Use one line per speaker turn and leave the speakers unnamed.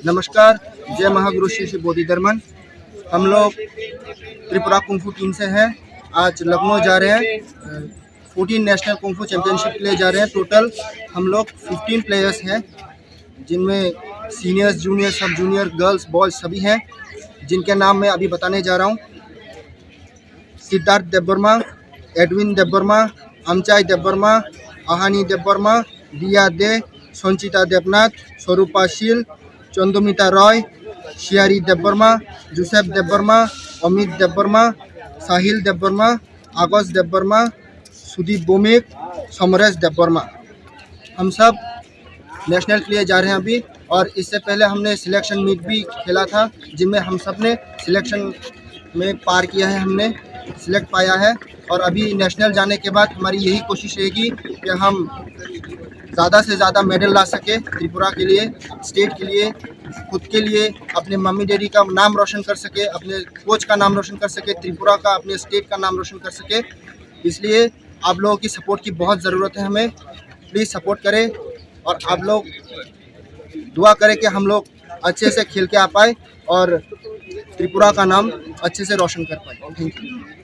नमस्कार, जय महागुरु श्री श्री बोधि धर्मन। हम लोग त्रिपुरा कुंफू टीम से हैं। आज लखनऊ जा रहे हैं। 14 नेशनल कुंफू चैंपियनशिप के लिए जा रहे हैं। टोटल हम लोग 15 प्लेयर्स हैं, जिनमें सीनियर्स, जूनियर, सब जूनियर, गर्ल्स, बॉयज सभी हैं, जिनके नाम मैं अभी बताने जा रहा हूँ। सिद्धार्थ देबबर्मा, एडविन देबबर्मा, अमचाई देबबर्मा, आहानी देबबर्मा, दिया दे, संचिता देवनाथ, स्वरूपा शील, चंदुमिता रॉय, शियारी देबबर्मा, जोसेफ देबबर्मा, अमित देबबर्मा, साहिल देबबर्मा, आगोश देबबर्मा, सुदीप भौमिक, समरेश देबबर्मा। हम सब नेशनल के लिए जा रहे हैं अभी। और इससे पहले हमने सिलेक्शन मीट भी खेला था, जिनमें हम सब ने सिलेक्शन में पार किया है, हमने सिलेक्ट पाया है। और अभी नेशनल जाने के बाद हमारी यही कोशिश रहेगी कि हम ज़्यादा से ज़्यादा मेडल ला सके त्रिपुरा के लिए, स्टेट के लिए, खुद के लिए, अपने मम्मी डैडी का नाम रोशन कर सके, अपने कोच का नाम रोशन कर सके, त्रिपुरा का, अपने स्टेट का नाम रोशन कर सके। इसलिए आप लोगों की सपोर्ट की बहुत ज़रूरत है हमें। प्लीज़ सपोर्ट करें और आप लोग दुआ करें कि हम लोग अच्छे से खेल के आ पाए और त्रिपुरा का नाम अच्छे से रोशन कर पाए। Thank you.